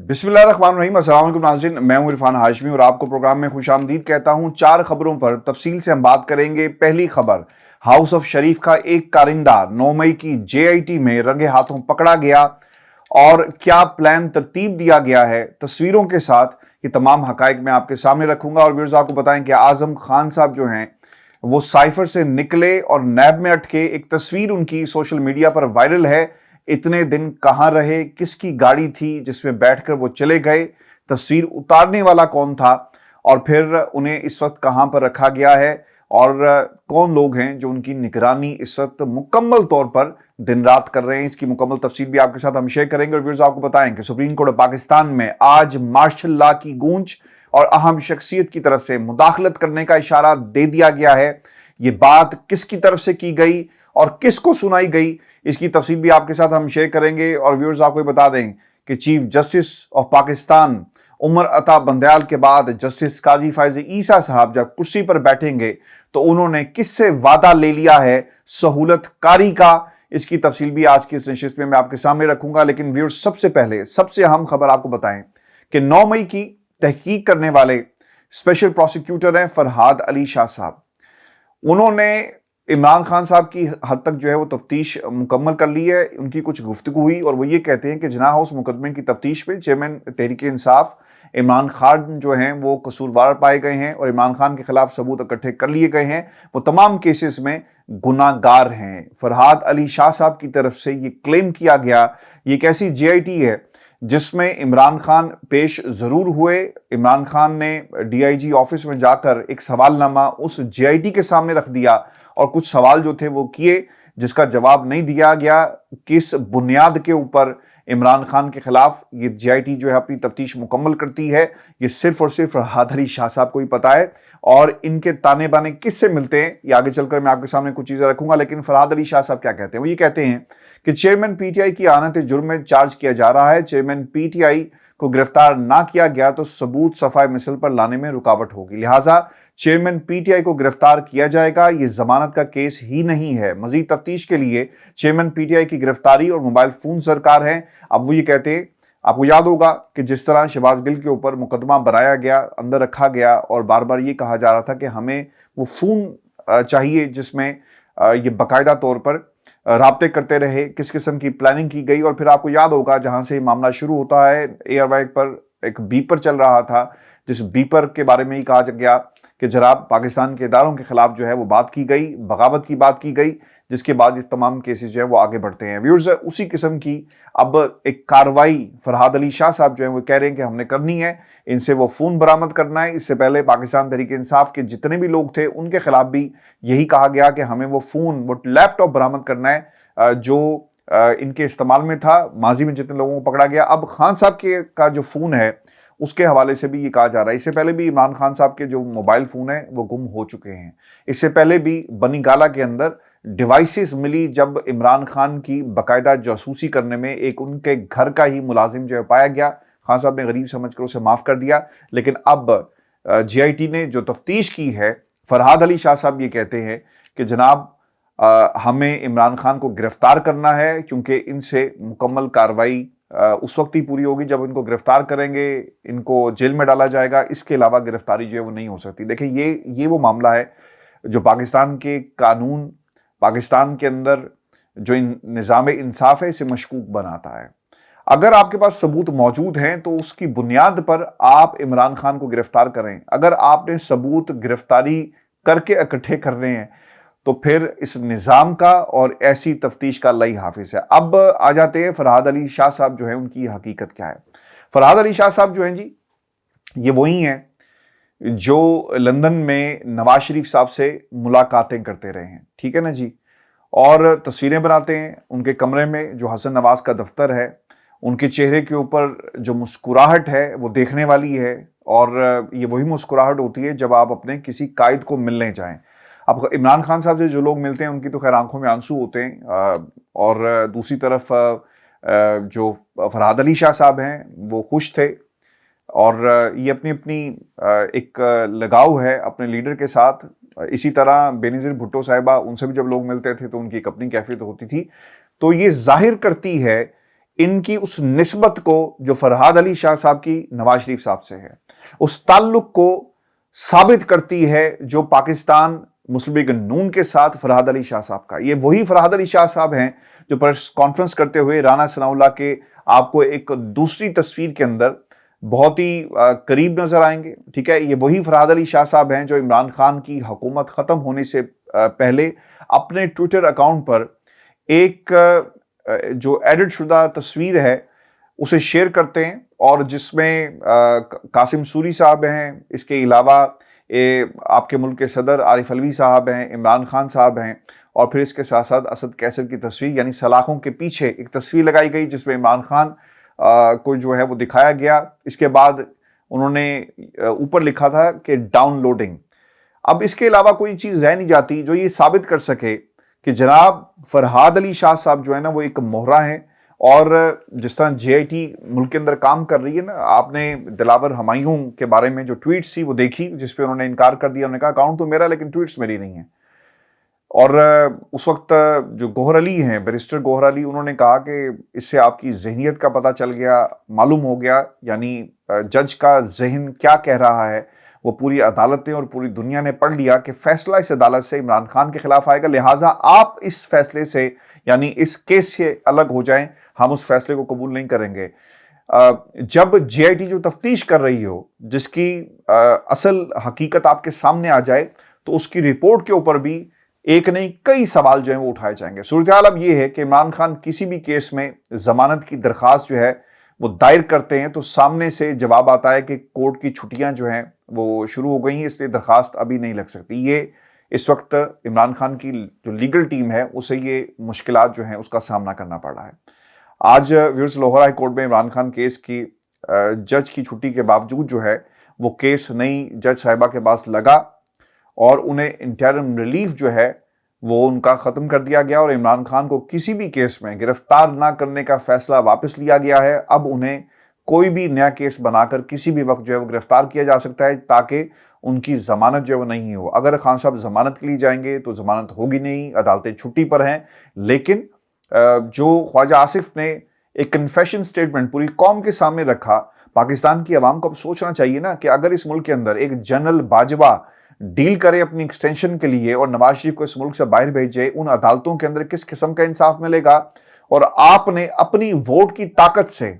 बिस्मिल्लाहिर्रहमानिर्रहीम। अस्सलाम वालेकुम नाज़रीन, मैं हूं इरफान हाशमी और आपको प्रोग्राम में खुश आमदीद कहता हूं। 4 खबरों पर तफसील से हम बात करेंगे। पहली खबर, हाउस ऑफ शरीफ का एक कारिंदा 9 मई की JIT में रंगे हाथों पकड़ा गया और क्या प्लान तरतीब दिया गया है, तस्वीरों के साथ ये तमाम हकाइक मैं आपके सामने रखूंगा। और व्यूअर्स आपको बताएं कि आजम खान साहब जो हैं वो साइफर से निकले और नैब में अटके। एक तस्वीर उनकी सोशल मीडिया पर वायरल है। इतने दिन कहां रहे, किसकी गाड़ी थी जिसमें बैठकर वो चले गए, तस्वीर उतारने वाला कौन था और फिर उन्हें इस वक्त कहां पर रखा गया है और कौन लोग हैं जो उनकी निगरानी इस वक्त मुकम्मल तौर पर दिन रात कर रहे हैं, इसकी मुकम्मल तफसील भी आपके साथ हम शेयर करेंगे। और व्यूअर्स आपको बताएं कि सुप्रीम कोर्ट ऑफ पाकिस्तान में आज मार्शल लॉ की गूंज और अहम शख्सियत की तरफ से मुदाखलत करने का इशारा दे दिया गया है। ये बात किसकी तरफ से की गई और किसको सुनाई गई, इसकी तफसील भी आपके साथ हम शेयर करेंगे। और व्यूअर्स आपको बता दें कि chief justice of Pakistan Umar Ata Bandial के बाद जस्टिस काजी फायज ईसा साहब जब कुर्सी पर बैठेंगे तो उन्होंने किससे वादा ले लिया है सहूलत कारी का, इसकी तफसील भी आज की इस नशिस्त में मैं आपके सामने रखूंगा। लेकिन व्यूअर्स सबसे पहले सबसे अहम खबर आपको बताएं कि 9 मई की तहकीक करने वाले स्पेशल प्रोसिक्यूटर हैं फरहाद अली शाह साहब। उन्होंने इमरान खान साहब की हद तक जो है वो तफ्तीश मुकम्मल कर ली है। उनकी कुछ गुफ्तगू हुई और वो ये कहते हैं कि जिना हाउस मुकदमे की तफ्तीश में चेयरमैन तहरीक इंसाफ इमरान खान जो हैं वो कसूरवार पाए गए हैं और इमरान खान के खिलाफ सबूत इकट्ठे कर लिए गए हैं, वो तमाम केसेस में गुनाहगार हैं। फरहाद अली शाह साहब की तरफ से ये क्लेम किया गया। ये एक ऐसी JIT है जिसमें इमरान खान पेश जरूर हुए। इमरान खान ने DIG ऑफिस में जाकर एक सवालनामा उस JIT के सामने रख दिया और कुछ सवाल जो थे वो किए जिसका जवाब नहीं दिया गया। किस बुनियाद के ऊपर इमरान खान के खिलाफ ये JIT जो है अपनी तफ्तीश मुकम्मल करती है, ये सिर्फ और सिर्फ फरहाद अली शाह साहब को ही पता है। और इनके ताने बाने किससे मिलते हैं ये आगे चलकर मैं आपके सामने कुछ चीजें रखूंगा। लेकिन फरहाद अली शाह साहब क्या कहते हैं, वो ये कहते हैं कि चेयरमैन PTI की आनत जुर्म में चार्ज किया जा रहा है। चेयरमैन PTI को गिरफ्तार ना किया गया तो सबूत सफाई मिसल पर लाने में रुकावट होगी, लिहाजा चेयरमैन PTI को गिरफ्तार किया जाएगा। ये जमानत का केस ही नहीं है। मजीद तफ्तीश के लिए चेयरमैन PTI की गिरफ्तारी और मोबाइल फोन सरकार है। अब वो ये कहते हैं, आपको याद होगा कि जिस तरह शहबाज गिल के ऊपर मुकदमा बनाया गया, अंदर रखा गया और बार बार ये कहा जा रहा था कि हमें वो फोन चाहिए जिसमें ये बाकायदा तौर पर राब्ते करते रहे, किस किस्म की प्लानिंग की गई। और फिर आपको याद होगा जहां से मामला शुरू होता है, एयरवाइक पर एक बीपर चल रहा था, जिस बीपर के बारे में ही कहा गया कि जनाब पाकिस्तान के इदारों के खिलाफ जो है वो बात की गई, बगावत की बात की गई, जिसके बाद ये तमाम केसेस जो है वो आगे बढ़ते हैं। व्यूअर्स उसी किस्म की अब एक कार्रवाई फरहाद अली शाह साहब जो है वो कह रहे हैं कि हमने करनी है, इनसे वो फोन बरामद करना है। इससे पहले पाकिस्तान तहरीक इंसाफ के जितने भी लोग थे उनके खिलाफ भी यही कहा गया कि हमें वो फोन, वो लैपटॉप बरामद करना है जो इनके इस्तेमाल में था। माजी में जितने लोगों को पकड़ा गया, अब खान साहब के का जो फोन है उसके हवाले से भी ये कहा जा रहा है। इससे पहले भी इमरान खान साहब के जो मोबाइल फोन है वो गुम हो चुके हैं। इससे पहले भी बनीगाला के अंदर डिवाइसेस मिली जब इमरान खान की बाकायदा जासूसी करने में एक उनके घर का ही मुलाजिम जो है पाया गया। खान साहब ने गरीब समझकर उसे माफ कर दिया। लेकिन अब JIT ने जो तफ्तीश की है, फरहाद अली शाह साहब ये कहते हैं कि जनाब हमें इमरान खान को गिरफ्तार करना है, क्योंकि इनसे मुकम्मल कार्रवाई उस वक्त ही पूरी होगी जब इनको गिरफ्तार करेंगे, इनको जेल में डाला जाएगा। इसके अलावा गिरफ्तारी जो है वो नहीं हो सकती। देखिए ये वो मामला है जो पाकिस्तान के कानून, पाकिस्तान के अंदर जो निज़ाम इंसाफ है इसे मशकूक बनाता है। अगर आपके पास सबूत मौजूद हैं तो उसकी बुनियाद पर आप इमरान खान को गिरफ्तार करें। अगर आपने सबूत गिरफ्तारी करके इकट्ठे कर रहे हैं तो फिर इस निज़ाम का और ऐसी तफ्तीश का अल्लाह ही हाफिज है। अब आ जाते हैं फरहाद अली शाह साहब जो है उनकी हकीकत क्या है। फरहाद अली शाह साहब जो हैं जी, ये वही हैं जो लंदन में नवाज शरीफ साहब से मुलाकातें करते रहे हैं, ठीक है ना जी, और तस्वीरें बनाते हैं उनके कमरे में जो हसन नवाज का दफ्तर है। उनके चेहरे के ऊपर जो मुस्कुराहट है वो देखने वाली है और ये वही मुस्कुराहट होती है जब आप अपने किसी कायद को मिलने जाएं। अब इमरान खान साहब से जो लोग मिलते हैं उनकी तो खैर आंखों में आंसू होते हैं और दूसरी तरफ जो फरहाद अली शाह साहब हैं वो खुश थे और ये अपनी अपनी एक लगाव है अपने लीडर के साथ। इसी तरह बेनज़ीर भुट्टो साहिबा, उनसे भी जब लोग मिलते थे तो उनकी एक अपनी कैफियत होती थी। तो ये जाहिर करती है ان کی اس نسبت کو جو فرحاد علی شاہ صاحب کی نواز شریف صاحب سے ہے، اس تعلق کو ثابت کرتی ہے جو پاکستان مسلم لیگ نون کے ساتھ فرحاد علی شاہ صاحب کا۔ یہ وہی فرحاد علی شاہ صاحب ہیں جو پریس کانفرنس کرتے ہوئے رانا ثناء اللہ کے آپ کو ایک دوسری تصویر کے اندر بہت ہی قریب نظر آئیں گے، ٹھیک ہے۔ یہ وہی فرحاد علی شاہ صاحب ہیں جو عمران خان کی حکومت ختم ہونے سے پہلے اپنے ٹویٹر اکاؤنٹ پر ایک جو ایڈٹ شدہ تصویر ہے اسے شیئر کرتے ہیں، اور جس میں قاسم سوری صاحب ہیں، اس کے علاوہ آپ کے ملک کے صدر عارف علوی صاحب ہیں، عمران خان صاحب ہیں، اور پھر اس کے ساتھ ساتھ اسد قیصر کی تصویر، یعنی سلاخوں کے پیچھے ایک تصویر لگائی گئی جس میں عمران خان کو جو ہے وہ دکھایا گیا۔ اس کے بعد انہوں نے اوپر لکھا تھا کہ ڈاؤن لوڈنگ۔ اب اس کے علاوہ کوئی چیز رہ نہیں جاتی جو یہ ثابت کر سکے کہ جناب فرحاد علی شاہ صاحب جو ہے نا وہ ایک مہرہ ہیں، اور جس طرح جے آئی ٹی ملک کے اندر کام کر رہی ہے نا، آپ نے دلاور ہمایوں کے بارے میں جو ٹویٹس تھی وہ دیکھی جس پہ انہوں نے انکار کر دیا، انہوں نے کہا اکاؤنٹ تو میرا لیکن ٹویٹس میری نہیں ہیں۔ اور اس وقت جو گوہر علی ہیں، بیرسٹر گوہر علی، انہوں نے کہا کہ اس سے آپ کی ذہنیت کا پتہ چل گیا، معلوم ہو گیا، یعنی جج کا ذہن کیا کہہ رہا ہے وہ پوری عدالتیں اور پوری دنیا نے پڑھ لیا کہ فیصلہ اس عدالت سے عمران خان کے خلاف آئے گا، لہٰذا آپ اس فیصلے سے یعنی اس کیس سے الگ ہو جائیں، ہم اس فیصلے کو قبول نہیں کریں گے۔ جب جے آئی ٹی جو تفتیش کر رہی ہو، جس کی اصل حقیقت آپ کے سامنے آ جائے، تو اس کی رپورٹ کے اوپر بھی ایک نہیں کئی سوال جو ہیں وہ اٹھائے جائیں گے۔ صورتحال اب یہ ہے کہ عمران خان کسی بھی کیس میں ضمانت کی درخواست جو ہے وہ دائر کرتے ہیں تو سامنے سے جواب آتا ہے کہ کورٹ کی چھٹیاں جو ہیں وہ شروع ہو گئی ہیں، اس لیے درخواست ابھی نہیں لگ سکتی۔ یہ اس وقت عمران خان کی جو لیگل ٹیم ہے اسے یہ مشکلات جو ہیں اس کا سامنا کرنا پڑ رہا ہے۔ آج ویورز لاہور ہائی کورٹ میں عمران خان کیس کی جج کی چھٹی کے باوجود جو ہے وہ کیس نئی جج صاحبہ کے پاس لگا، اور انہیں انٹرم ریلیف جو ہے وہ ان کا ختم کر دیا گیا، اور عمران خان کو کسی بھی کیس میں گرفتار نہ کرنے کا فیصلہ واپس لیا گیا ہے۔ اب انہیں کوئی بھی نیا کیس بنا کر کسی بھی وقت جو ہے وہ گرفتار کیا جا سکتا ہے، تاکہ ان کی ضمانت جو ہے وہ نہیں ہو۔ اگر خان صاحب ضمانت کے لیے جائیں گے تو ضمانت ہوگی نہیں، عدالتیں چھٹی پر ہیں، لیکن جو خواجہ آصف نے ایک کنفیشن سٹیٹمنٹ پوری قوم کے سامنے رکھا، پاکستان کی عوام کو اب سوچنا چاہیے نا کہ اگر اس ملک کے اندر ایک جنرل باجوہ ڈیل کرے اپنی ایکسٹینشن کے لیے اور نواز شریف کو اس ملک سے باہر بھیجے، ان عدالتوں کے اندر کس قسم کا انصاف ملے گا؟ اور آپ نے اپنی ووٹ کی طاقت سے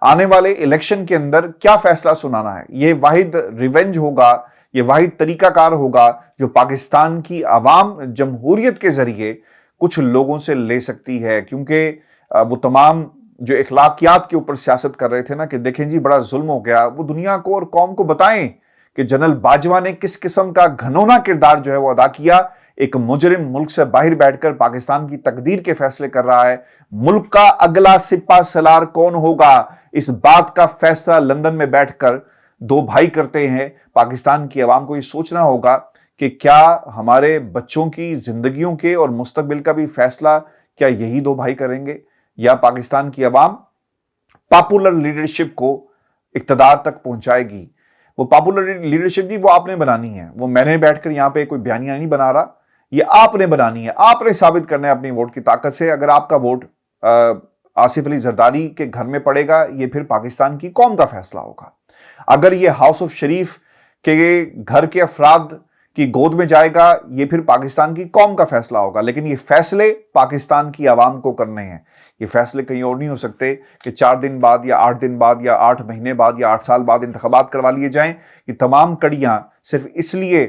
آنے والے الیکشن کے اندر کیا فیصلہ سنانا ہے؟ یہ واحد ریونج ہوگا، یہ واحد طریقہ کار ہوگا جو پاکستان کی عوام جمہوریت کے ذریعے کچھ لوگوں سے لے سکتی ہے، کیونکہ وہ تمام جو اخلاقیات کے اوپر سیاست کر رہے تھے نا کہ دیکھیں جی بڑا ظلم ہو گیا، وہ دنیا کو اور قوم کو بتائیں کہ جنرل باجوہ نے کس قسم کا گھنونا کردار جو ہے وہ ادا کیا۔ ایک مجرم ملک سے باہر بیٹھ کر پاکستان کی تقدیر کے فیصلے کر رہا ہے۔ ملک کا اگلا سپہ سالار کون ہوگا، اس بات کا فیصلہ لندن میں بیٹھ کر دو بھائی کرتے ہیں۔ پاکستان کی عوام کو یہ سوچنا ہوگا کہ کیا ہمارے بچوں کی زندگیوں کے اور مستقبل کا بھی فیصلہ کیا یہی دو بھائی کریں گے، یا پاکستان کی عوام پاپولر لیڈرشپ کو اقتدار تک پہنچائے گی؟ وہ پاپولر لیڈرشپ وہ آپ نے بنانی ہے، وہ میں نے بیٹھ کر یہاں پہ کوئی بیانیہ نہیں بنا رہا، یہ آپ نے بنانی ہے۔ آپ نے ثابت کرنا ہے اپنی ووٹ کی طاقت سے۔ اگر آپ کا ووٹ آصف علی زرداری کے گھر میں پڑے گا، یہ پھر پاکستان کی قوم کا فیصلہ ہوگا۔ اگر یہ ہاؤس آف شریف کے گھر کے افراد کی گود میں جائے گا، یہ پھر پاکستان کی قوم کا فیصلہ ہوگا۔ لیکن یہ فیصلے پاکستان کی عوام کو کرنے ہیں، یہ فیصلے کہیں اور نہیں ہو سکتے کہ 4 دن بعد یا 8 دن بعد یا 8 مہینے بعد یا 8 سال بعد انتخابات کروا لیے جائیں۔ یہ تمام کڑیاں صرف اس لیے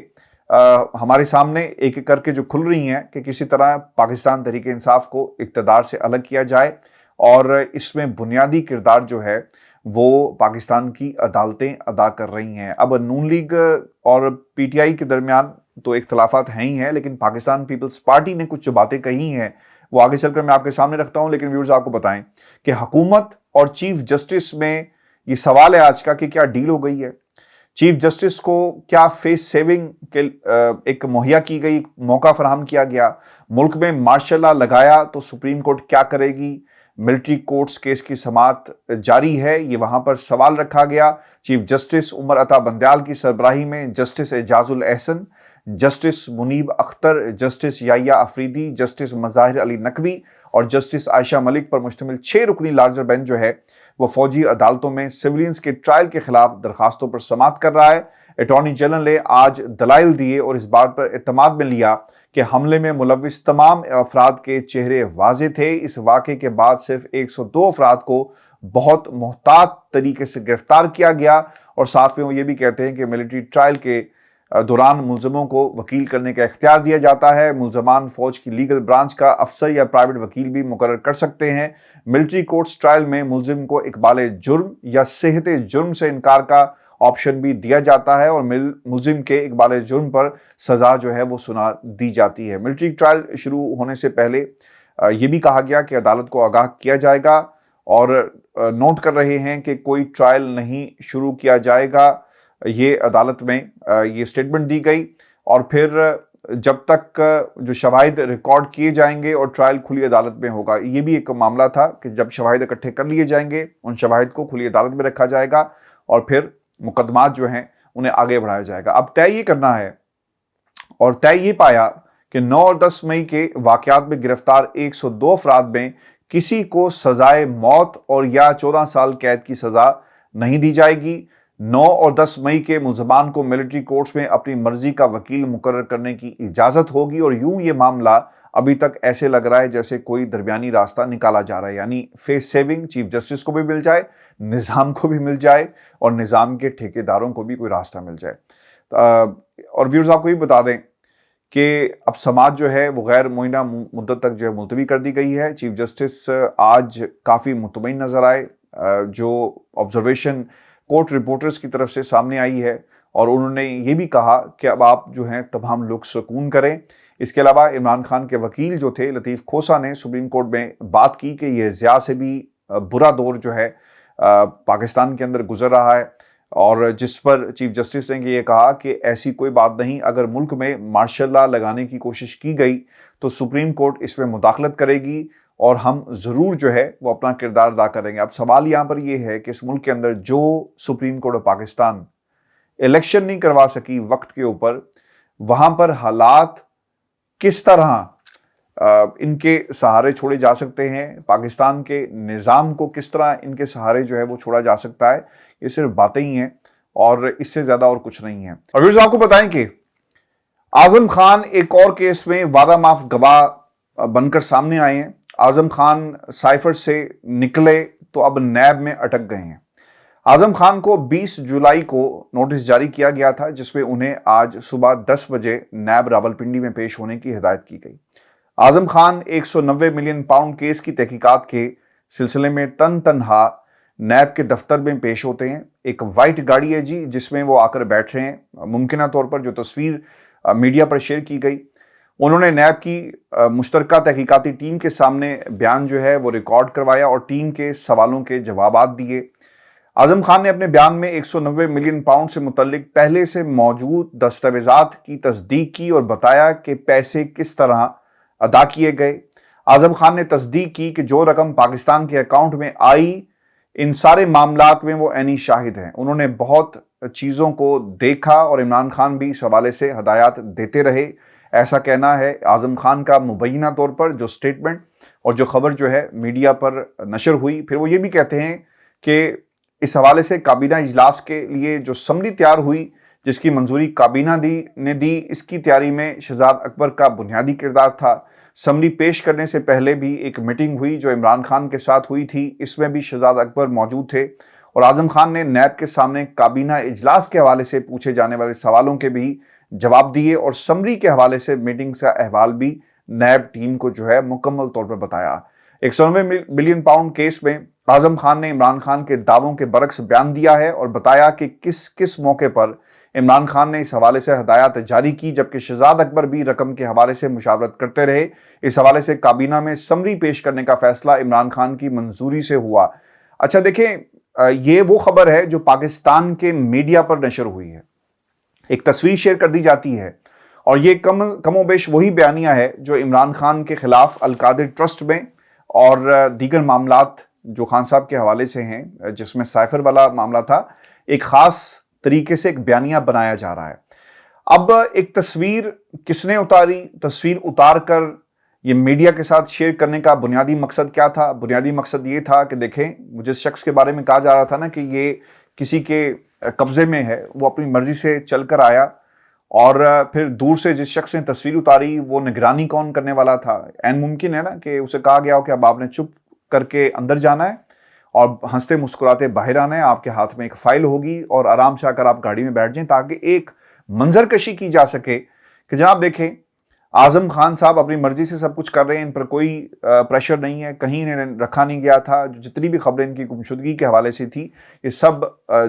ہمارے سامنے ایک ایک کر کے جو کھل رہی ہیں کہ کسی طرح پاکستان تحریک انصاف کو اقتدار سے الگ کیا جائے، اور اس میں بنیادی کردار جو ہے وہ پاکستان کی عدالتیں ادا کر رہی ہیں۔ اب نون لیگ اور پی ٹی آئی کے درمیان تو اختلافات ہیں ہی ہیں، لیکن پاکستان پیپلز پارٹی نے کچھ جو باتیں کہی ہیں وہ آگے چل کر میں آپ کے سامنے رکھتا ہوں۔ لیکن ویورز آپ کو بتائیں کہ حکومت اور چیف جسٹس میں یہ سوال ہے آج کا کہ کیا ڈیل ہو گئی ہے؟ چیف جسٹس کو کیا فیس سیونگ کے ایک مہیا کی گئی، موقع فراہم کیا گیا؟ ملک میں مارشل لا لگایا تو سپریم کورٹ کیا کرے گی؟ ملٹری کورٹس کیس کی سماعت جاری ہے، یہ وہاں پر سوال رکھا گیا۔ چیف جسٹس عمر عطا بندیال کی سربراہی میں justice Ijaz ul Ahsan, justice Munib Akhtar, justice Yahya Afridi, justice Mazahir Ali Naqvi और जस्टिस आयशा मलिक पर मुश्तमिल 6 रुकनी लार्जर बेंच जो है वो फौजी अदालतों में सिविलियंस के ट्रायल के खिलाफ दरखास्तों पर समाअत कर रहा है। अटॉर्नी जनरल ने आज दलाइल दिए और इस बात पर इत्मीनान में लिया कि हमले में मुलविस तमाम अफराद के चेहरे वाज़े थे। इस वाक़े के बाद सिर्फ 102 अफराद को बहुत मोहतात तरीके से गिरफ्तार किया गया और साथ में वो ये भी कहते हैं कि मिलिट्री ट्रायल के दौरान मुलजमों को वकील करने का इख्तियार दिया जाता है। मुलजमान फौज की लीगल ब्रांच का अफसर या प्राइवेट वकील भी मुकर्रर कर सकते हैं। मिलिट्री कोर्ट्स ट्रायल में मुलजिम को इकबाल जुर्म या सेहत जुर्म से इनकार का ऑप्शन भी दिया जाता है और मुलजिम के इकबाल जुर्म पर सजा जो है वो सुना दी जाती है। मिलिट्री ट्रायल शुरू होने से पहले ये भी कहा गया कि अदालत को आगाह किया जाएगा और नोट कर रहे हैं कि कोई ट्रायल नहीं शुरू किया जाएगा। ये अदालत में ये स्टेटमेंट दी गई और फिर जब तक जो शवाहिद रिकॉर्ड किए जाएंगे और ट्रायल खुली अदालत में होगा। ये भी एक मामला था कि जब शवाहिद इकट्ठे कर लिए जाएंगे उन शवाहिद को खुली अदालत में रखा जाएगा और फिर मुकदमात जो हैं उन्हें आगे बढ़ाया जाएगा। अब तय ये करना है और तय ये पाया कि 9 और 10 मई के वाकयात में गिरफ्तार 102 अफराद में किसी को सजाए मौत और या 14 साल कैद की सजा नहीं दी जाएगी। 9 और 10 मई के मुलजमान को मिलिट्री कोर्ट्स में अपनी मर्जी का वकील मुकर्रर करने की इजाजत होगी और यूं ये मामला अभी तक ऐसे लग रहा है जैसे कोई दरमियानी रास्ता निकाला जा रहा है, यानी फेस सेविंग चीफ जस्टिस को भी मिल जाए, निज़ाम को भी मिल जाए और निज़ाम के ठेकेदारों को भी कोई रास्ता मिल जाए। और व्यूअर्स आपको भी बता दें कि अब समाअत जो है वो गैर मुअय्यना मुद्दत तक जो है मुलतवी कर दी गई है। चीफ जस्टिस आज काफ़ी मुतमईन नजर आए, जो ऑब्जर्वेशन कोर्ट रिपोर्टर्स की तरफ से सामने आई है और उन्होंने ये भी कहा कि अब आप जो हैं तमाम लोग सुकून करें। इसके अलावा इमरान खान के वकील जो थे लतीफ़ खोसा ने सुप्रीम कोर्ट में बात की कि यह ज़िया से भी बुरा दौर जो है पाकिस्तान के अंदर गुजर रहा है और जिस पर चीफ जस्टिस ने ये कहा कि ऐसी कोई बात नहीं, अगर मुल्क में मार्शल लॉ लगाने की कोशिश की गई तो सुप्रीम कोर्ट इसमें मुदाखलत करेगी और हम ज़रूर जो है वो अपना किरदार अदा करेंगे। अब सवाल यहाँ पर ये है कि इस मुल्क के अंदर जो supreme court of Pakistan election नहीं करवा सकी वक्त के ऊपर, वहाँ पर हालात किस तरह इनके सहारे छोड़े जा सकते हैं, पाकिस्तान के निज़ाम को किस तरह इनके सहारे जो है वो छोड़ा जा सकता है, ये सिर्फ बातें ही हैं और इससे ज़्यादा और कुछ नहीं है। और व्यूअर्स आपको बताएं कि आज़म खान एक और केस में वादा माफ गवाह बनकर सामने आए हैं। आज़म खान साइफर से निकले तो अब नैब में अटक गए हैं। आज़म खान को 20 जुलाई को नोटिस जारी किया गया था जिसमें उन्हें आज सुबह 10 बजे नैब रावलपिंडी में पेश होने की हिदायत की गई। Azam Khan 190 million pound case की तहकीकात के सिलसिले में तनहा नैब के दफ्तर में पेश होते हैं। एक वाइट गाड़ी है जी जिसमें वो आकर बैठ रहे हैं। मुमकिन तौर पर जो तस्वीर मीडिया पर शेयर की गई, उन्होंने नैब की मुश्तरका तहकीकाती टीम के सामने बयान जो है वो रिकॉर्ड करवाया और टीम के सवालों के जवाबात दिए। आज़म खान ने अपने बयान में 190 मिलियन पाउंड से मुतल्लिक पहले से मौजूद दस्तावेजात की तस्दीक की और बताया कि पैसे किस तरह अदा किए गए। आज़म खान ने तस्दीक की कि जो रकम पाकिस्तान के अकाउंट में आई, इन सारे मामलात में वो ऐनी शाहिद हैं। उन्होंने बहुत चीज़ों को देखा और इमरान खान भी इस हवाले से हदायत देते रहे, ऐसा कहना है आज़म खान का। मुबैना तौर पर जो स्टेटमेंट और जो खबर जो है मीडिया पर नशर हुई, फिर वो ये भी कहते हैं कि इस हवाले से काबीना इजलास के लिए जो समरी तैयार हुई जिसकी मंजूरी काबीना ने दी, इसकी तैयारी में शहजाद अकबर का बुनियादी किरदार था। समरी पेश करने से पहले भी एक मीटिंग हुई जो इमरान खान के साथ हुई थी, इसमें भी शहजाद अकबर मौजूद थे और आज़म खान ने नैब के सामने काबीना इजलास के हवाले से पूछे जाने वाले सवालों के भी जवाब दिए और समरी के हवाले से मीटिंग का अहवाल भी नैब टीम को जो है मुकम्मल तौर पर बताया। 190 मिलियन पाउंड केस में आज़म खान ने इमरान खान के दावों के बरक्स बयान दिया है और बताया कि किस किस मौके पर इमरान खान ने इस हवाले से हदायत जारी की, जबकि शहजाद अकबर भी रकम के हवाले से मुशावरत करते रहे। इस हवाले से काबीना में समरी पेश करने का फैसला इमरान खान की मंजूरी से हुआ। अच्छा देखें, ये वो खबर है जो पाकिस्तान के मीडिया पर नशर हुई है। एक तस्वीर शेयर कर दी जाती है और ये कमोबेश वही बयानिया है जो इमरान खान के खिलाफ अल-कादिर ट्रस्ट में और दीगर मामलात जो खान साहब के हवाले से हैं, जिसमें साइफर वाला मामला था, एक खास तरीके से एक बयानिया बनाया जा रहा है। अब एक तस्वीर किसने उतारी, तस्वीर उतार कर ये मीडिया के साथ शेयर करने का बुनियादी मकसद क्या था? बुनियादी मकसद ये था कि देखें, जिस शख्स के बारे में कहा जा रहा था ना कि ये किसी के कब्जे में है, वो अपनी मर्जी से चलकर आया, और फिर दूर से जिस शख्स ने तस्वीर उतारी वो निगरानी कौन करने वाला था? ऐन मुमकिन है ना कि उसे कहा गया हो कि अब आपने चुप करके अंदर जाना है और हंसते मुस्कुराते बाहर आना है, आपके हाथ में एक फाइल होगी और आराम से आकर आप गाड़ी में बैठ जाएं, ताकि एक मंजरकशी की जा सके कि जनाब देखें, आजम खान साहब अपनी मर्जी से सब कुछ कर रहे हैं, इन पर कोई प्रेशर नहीं है, कहीं इन्हें रखा नहीं गया था। जो जितनी भी खबरें इनकी गुमशुदगी के हवाले से थी, ये सब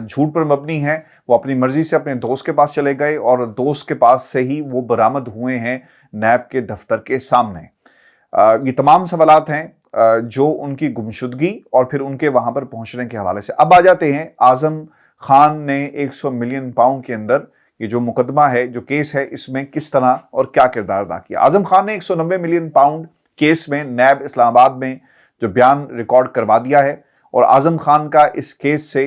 झूठ पर मबनी है। वो अपनी मर्जी से अपने दोस्त के पास चले गए और दोस्त के पास से ही वो बरामद हुए हैं नैब के दफ्तर के सामने। ये तमाम सवालात हैं जो उनकी गुमशुदगी और फिर उनके वहां पर पहुंचने के हवाले से। अब आ जाते हैं, आजम खान ने 100 मिलियन पाउंड के अंदर ये जो मुकदमा है, जो केस है, इसमें किस तरह और क्या किरदार अदा किया। आजम खान ने 190 मिलियन पाउंड केस में नैब इस्लामाबाद में जो बयान रिकॉर्ड करवा दिया है, और आजम खान का इस केस से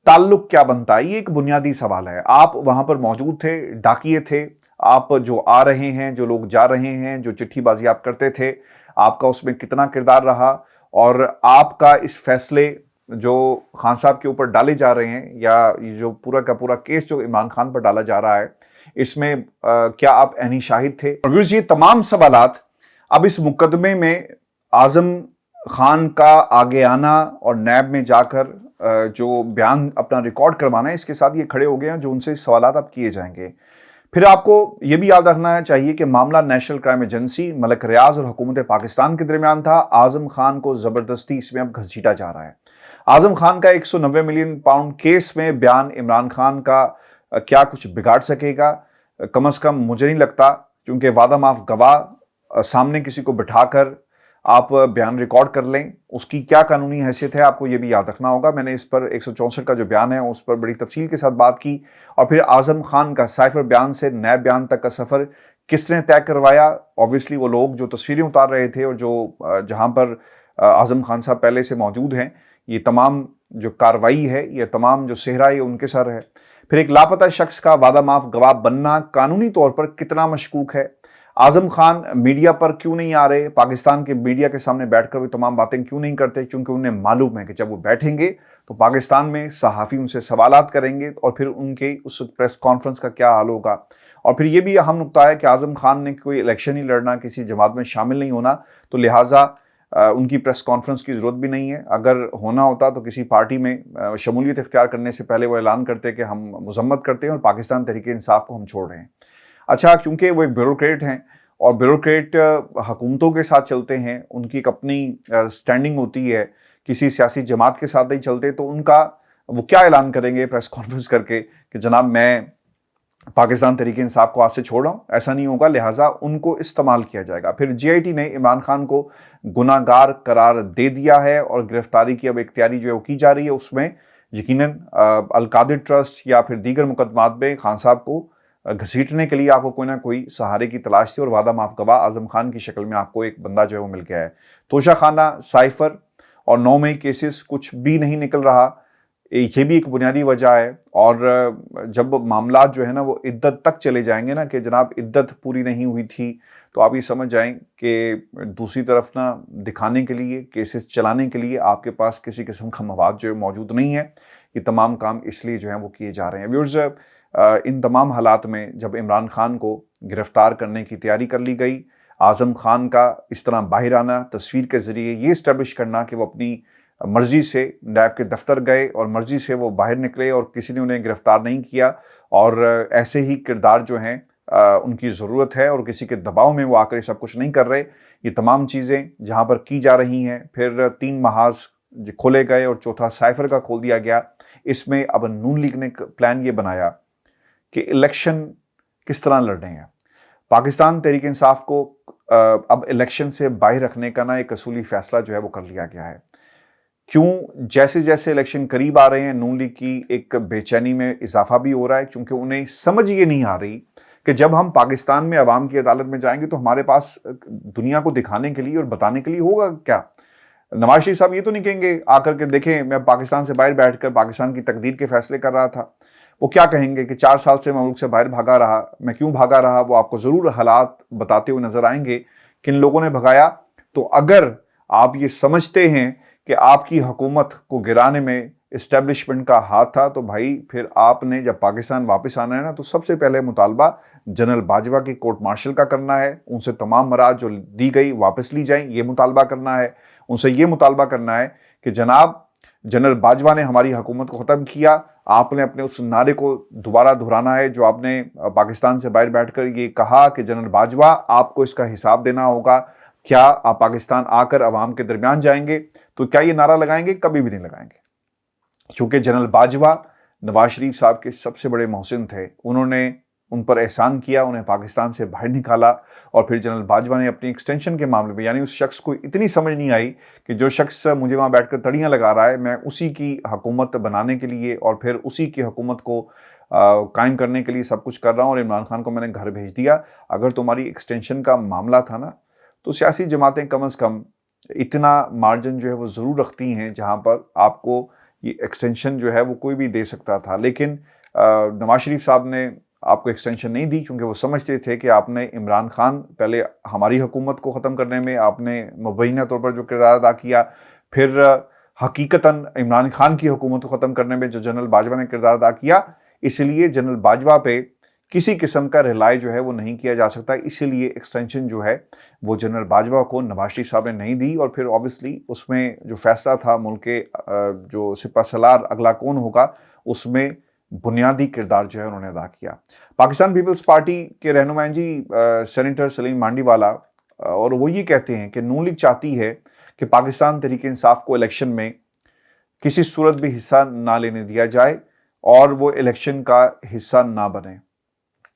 ताल्लुक क्या बनता है, ये एक बुनियादी सवाल है। आप वहां पर मौजूद थे, डाकिए थे, आप जो आ रहे हैं, जो लोग जा रहे हैं, जो चिट्ठीबाजी आप करते थे, आपका उसमें कितना किरदार रहा, और आपका इस फैसले जो खान साहब के ऊपर डाले जा रहे हैं, या ये जो पूरा का पूरा केस जो इमरान खान पर डाला जा रहा है, इसमें क्या आप ऐनी शाहिद थे? और ये तमाम सवालात अब इस मुकदमे में आजम खान का आगे आना और नैब में जाकर जो बयान अपना रिकॉर्ड करवाना है, इसके साथ ये खड़े हो गए हैं जो उनसे सवालात अब किए जाएंगे। फिर आपको ये भी याद रखना चाहिए कि मामला नेशनल क्राइम एजेंसी, मलिक रियाज और हुकूमत पाकिस्तान के दरमियान था। आजम खान को जबरदस्ती इसमें अब घसीटा जा रहा है। आजम खान का 190 मिलियन पाउंड केस में बयान इमरान खान का क्या कुछ बिगाड़ सकेगा? कम से कम मुझे नहीं लगता, क्योंकि वादा माफ गवाह सामने किसी को बिठाकर आप बयान रिकॉर्ड कर लें, उसकी क्या कानूनी हैसियत है, आपको ये भी याद रखना होगा। मैंने इस पर 164 का जो बयान है उस पर बड़ी तफसील के साथ बात की। और फिर आजम खान का साइफर बयान से नैब बयान तक का सफ़र किसने तय करवाया? ऑब्वियसली वो लोग जो तस्वीरें उतार रहे थे और जो जहाँ पर आजम खान साहब पहले से मौजूद हैं, ये तमाम जो कार्रवाई है, ये तमाम जो सेहरा है, उनके सर है। फिर एक लापता शख्स का वादा माफ गवाह बनना कानूनी तौर पर कितना मशकूक है? आजम खान मीडिया पर क्यों नहीं आ रहे? पाकिस्तान के मीडिया के सामने बैठकर वो तमाम बातें क्यों नहीं करते? क्योंकि उन्हें मालूम है कि जब वो बैठेंगे तो पाकिस्तान में सहाफ़ी उनसे सवालात करेंगे और फिर उनके उस प्रेस कॉन्फ्रेंस का क्या हाल होगा। और फिर ये भी अहम नुकता है कि आजम खान ने कोई इलेक्शन ही लड़ना, किसी जमात में शामिल नहीं होना, तो लिहाजा उनकी प्रेस कॉन्फ्रेंस की ज़रूरत भी नहीं है। अगर होना होता तो किसी पार्टी में शमूलियत इख्तियार करने से पहले वो ऐलान करते कि हम मजम्मत करते हैं और पाकिस्तान तहरीक इंसाफ को हम छोड़ रहे हैं। अच्छा, क्योंकि वो एक ब्यूरोक्रेट हैं और ब्यूरोक्रेट हुकूमतों के साथ चलते हैं, उनकी एक अपनी स्टैंडिंग होती है, किसी सियासी जमात के साथ नहीं चलते, तो उनका वो क्या ऐलान करेंगे प्रेस कॉन्फ्रेंस करके कि जनाब मैं पाकिस्तान तहरीक इंसाफ को आज से छोड़ रहा हूँ? ऐसा नहीं होगा, लिहाजा उनको इस्तेमाल किया जाएगा। फिर JIT ने इमरान खान को गुनाहगार करार दे दिया है और गिरफ्तारी की अब एक तैयारी जो है वो की जा रही है। उसमें यकीनन अल-कादिर ट्रस्ट या फिर दीगर मुकदमात में खान साहब को घसीटने के लिए आपको कोई ना कोई सहारे की तलाश थी, और वादा माफ गवाह आजम खान की शक्ल में आपको एक बंदा जो है वो मिल गया है। तोशा खाना, साइफर और 9 मई केसेस कुछ भी नहीं निकल रहा, ये भी एक बुनियादी वजह है। और जब मामला जो है ना वो इद्दत तक चले जाएंगे ना, कि जनाब इद्दत पूरी नहीं हुई थी, तो आप ये समझ जाएं कि दूसरी तरफ ना दिखाने के लिए, केसेस चलाने के लिए आपके पास किसी किस्म का मवाद जो है मौजूद नहीं है। ये तमाम काम इसलिए जो है वो किए जा रहे हैं। व्यूअर्स, इन तमाम हालात में जब इमरान खान को गिरफ्तार करने की तैयारी कर ली गई, आजम खान का इस तरह बाहर आना, तस्वीर के ज़रिए ये इस्टेब्लिश करना कि वो अपनी मर्जी से नैब के दफ्तर गए और मर्जी से वो बाहर निकले और किसी ने उन्हें गिरफ्तार नहीं किया, और ऐसे ही किरदार जो हैं उनकी ज़रूरत है और किसी के दबाव में वो आकर सब कुछ नहीं कर रहे। ये तमाम चीज़ें जहाँ पर की जा रही हैं, फिर 3 महाज खोले गए और चौथा साइफर का खोल दिया गया। इसमें अब नून लीग ने प्लान ये बनाया कि इलेक्शन किस तरह लड़ने हैं। पाकिस्तान तहरीक इंसाफ को अब इलेक्शन से बाहर रखने का ना एक असूली फैसला जो है वो कर लिया गया है। क्यों? जैसे जैसे इलेक्शन करीब आ रहे हैं, नून लीग की एक बेचैनी में इजाफा भी हो रहा है, क्योंकि उन्हें समझ ये नहीं आ रही कि जब हम पाकिस्तान में अवाम की अदालत में जाएंगे तो हमारे पास दुनिया को दिखाने के लिए और बताने के लिए होगा क्या। नवाज शरीफ साहब ये तो नहीं कहेंगे आकर के, देखें मैं पाकिस्तान से बाहर बैठकर पाकिस्तान की तकदीर के फैसले कर रहा था। वो क्या कहेंगे कि 4 साल से मैं मुल्क से बाहर भागा रहा, मैं क्यों भागा रहा, वो आपको ज़रूर हालात बताते हुए नजर आएंगे, किन लोगों ने भगाया। तो अगर आप ये समझते हैं कि आपकी हुकूमत को गिराने में इस्टेब्लिशमेंट का हाथ था, तो भाई फिर आपने जब पाकिस्तान वापस आना है ना, तो सबसे पहले मुतालबा जनरल बाजवा की कोर्ट मार्शल का करना है, उनसे तमाम मराद जो दी गई वापस ली जाएं, ये मुतालबा करना है। उनसे ये मुतालबा करना है कि जनाब जनरल बाजवा ने हमारी हुकूमत को ख़त्म किया, आपने अपने उस नारे को दोबारा दोहराना है जो आपने पाकिस्तान से बाहर बैठकर ये कहा कि जनरल बाजवा आपको इसका हिसाब देना होगा। क्या आप पाकिस्तान आकर अवाम के दरमियान जाएंगे? तो क्या ये नारा लगाएंगे? कभी भी नहीं लगाएंगे, क्योंकि जनरल बाजवा नवाज शरीफ साहब के सबसे बड़े मोहसिन थे। उन्होंने उन पर एहसान किया, उन्हें पाकिस्तान से बाहर निकाला, और फिर जनरल बाजवा ने अपनी एक्सटेंशन के मामले में, यानी उस शख्स को इतनी समझ नहीं आई कि जो शख्स मुझे वहाँ बैठकर तड़ियाँ लगा रहा है, मैं उसी की हुकूमत बनाने के लिए और फिर उसी की हुकूमत को कायम करने के लिए सब कुछ कर रहा हूँ, और इमरान खान को मैंने घर भेज दिया। अगर तुम्हारी एक्सटेंशन का मामला था ना, तो सियासी जमातें कम अज़ कम इतना मार्जिन जो है वो ज़रूर रखती हैं जहाँ पर आपको ये एक्सटेंशन जो है वो कोई भी दे सकता था। लेकिन नवाज शरीफ साहब ने आपको एक्सटेंशन नहीं दी, क्योंकि वो समझते थे कि आपने इमरान खान, पहले हमारी हुकूमत को ख़त्म करने में आपने मुबैना तौर पर जो किरदार अदा किया, फिर हकीकतन इमरान खान की हुकूमत को ख़त्म करने में जो जनरल बाजवा ने किरदार अदा किया, इसलिए जनरल बाजवा पे किसी किस्म का रिलाई जो है वो नहीं किया जा सकता। इसीलिए एक्सटेंशन जो है वो जनरल बाजवा को नवाज शरीफ साहब ने नहीं दी, और फिर ऑब्वियसली उसमें जो फैसला था मुल्क के जो सिपह सलार अगला कौन होगा, उसमें बुनियादी किरदार जो है उन्होंने अदा किया। पाकिस्तान पीपल्स पार्टी के रहनुमा जी सेनेटर सलीम मांडीवाला, और वो ये कहते हैं कि नून लीग चाहती है कि पाकिस्तान तहरीक इंसाफ को इलेक्शन में किसी सूरत भी हिस्सा ना लेने दिया जाए और वो इलेक्शन का हिस्सा ना बने।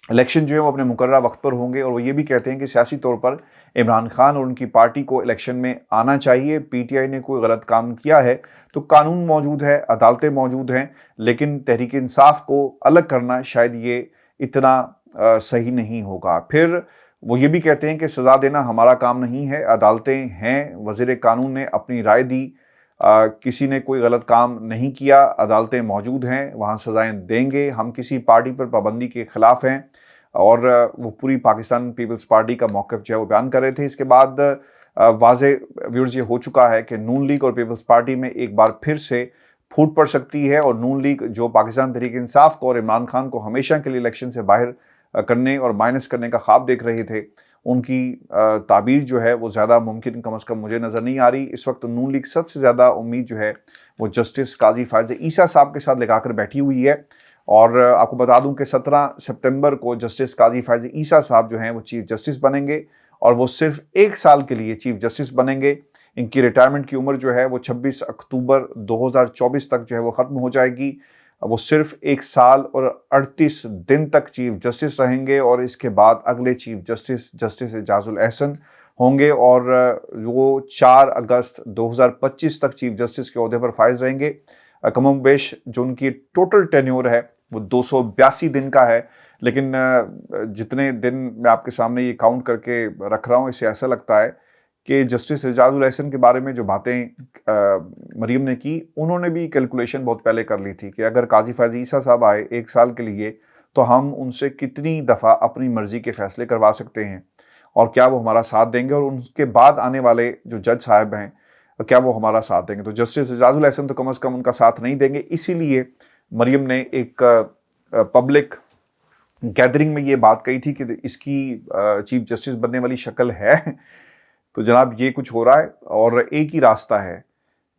इलेक्शन जो है वो अपने मुकर्ररा वक्त पर होंगे, और वो ये भी कहते हैं कि सियासी तौर पर इमरान खान और उनकी पार्टी को इलेक्शन में आना चाहिए। पीटीआई ने कोई गलत काम किया है तो कानून मौजूद है, अदालतें मौजूद हैं, लेकिन तहरीक इंसाफ को अलग करना शायद ये इतना सही नहीं होगा। फिर वो ये भी कहते हैं कि सज़ा देना हमारा काम नहीं है, अदालतें हैं, वज़ीर कानून ने अपनी राय दी, किसी ने कोई गलत काम नहीं किया, अदालतें मौजूद हैं, वहाँ सज़ाएं देंगे। हम किसी पार्टी पर पाबंदी के ख़िलाफ़ हैं, और वो पूरी पाकिस्तान पीपल्स पार्टी का मौक़िफ़ जो है वो बयान कर रहे थे। इसके बाद वाज़े व्यूअर्स ये हो चुका है कि नून लीग और पीपल्स पार्टी में एक बार फिर से फूट पड़ सकती है, और नून लीग जो पाकिस्तान तहरीक इंसाफ को और इमरान खान को हमेशा के लिए इलेक्शन से बाहर करने और माइनस करने का ख्वाब देख रहे थे, उनकी ताबीर जो है वो ज़्यादा मुमकिन कम अज़ कम मुझे नज़र नहीं आ रही। इस वक्त नून लीग सबसे ज़्यादा उम्मीद जो है वो जस्टिस काजी फ़ायज़ ईसा साहब के साथ लगाकर बैठी हुई है, और आपको बता दूं कि 17 सितंबर को जस्टिस काजी फ़ायज़ ईसा साहब जो हैं वो चीफ़ जस्टिस बनेंगे, और वो सिर्फ 1 साल के लिए चीफ़ जस्टिस बनेंगे। इनकी रिटायरमेंट की उम्र जो है वो 26 अक्टूबर 2024 तक जो है वो ख़त्म हो जाएगी। वो सिर्फ 1 साल और 38 दिन तक चीफ जस्टिस रहेंगे, और इसके बाद अगले chief justice justice Ejazul Ehsan होंगे, और वो 4 अगस्त 2025 तक चीफ जस्टिस के ओहदे पर फाइज रहेंगे। कमोबेश जो उनकी टोटल टेन्योर है वो 282 दिन का है, लेकिन जितने दिन मैं आपके सामने ये काउंट करके रख रहा हूँ, इससे ऐसा लगता है कि जस्टिस एजाजुल एहसन के बारे में जो बातें मरीम ने की, उन्होंने भी कैलकुलेशन बहुत पहले कर ली थी कि अगर काजी फ़ायज़ ईसा साहब आए 1 साल के लिए, तो हम उनसे कितनी दफ़ा अपनी मर्ज़ी के फ़ैसले करवा सकते हैं, और क्या वो हमारा साथ देंगे, और उनके बाद आने वाले जो जज साहब हैं क्या वो हमारा साथ देंगे। तो जस्टिस एजाजुल एहसन तो कम अज़ कम उनका साथ नहीं देंगे। इसीलिए मरीम ने एक पब्लिक गैदरिंग में ये बात कही थी कि इसकी चीफ जस्टिस बनने वाली शक्ल है। तो जनाब ये कुछ हो रहा है, और एक ही रास्ता है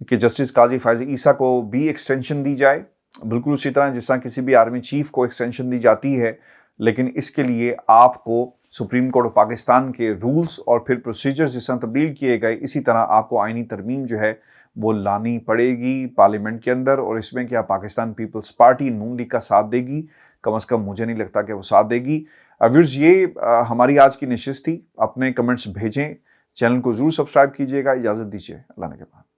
कि जस्टिस काजी फ़ायज़ ईसा को भी एक्सटेंशन दी जाए, बिल्कुल उसी तरह जिस तरह किसी भी आर्मी चीफ को एक्सटेंशन दी जाती है, लेकिन इसके लिए आपको सुप्रीम कोर्ट ऑफ पाकिस्तान के रूल्स और फिर प्रोसीजर्स जिस तरह तब्दील किए गए, इसी तरह आपको आइनी तरमीम जो है वो लानी पड़ेगी पार्लियामेंट के अंदर। और इसमें क्या पाकिस्तान पीपल्स पार्टी नून लीग का साथ देगी? कम अज़ कम मुझे नहीं लगता कि वो साथ देगी। व्यूअर्स, ये हमारी आज की नशिस्त थी। अपने कमेंट्स भेजें, चैनल को ज़रूर सब्सक्राइब कीजिएगा। इजाज़त दीजिए, अल्लाह ने के बाद।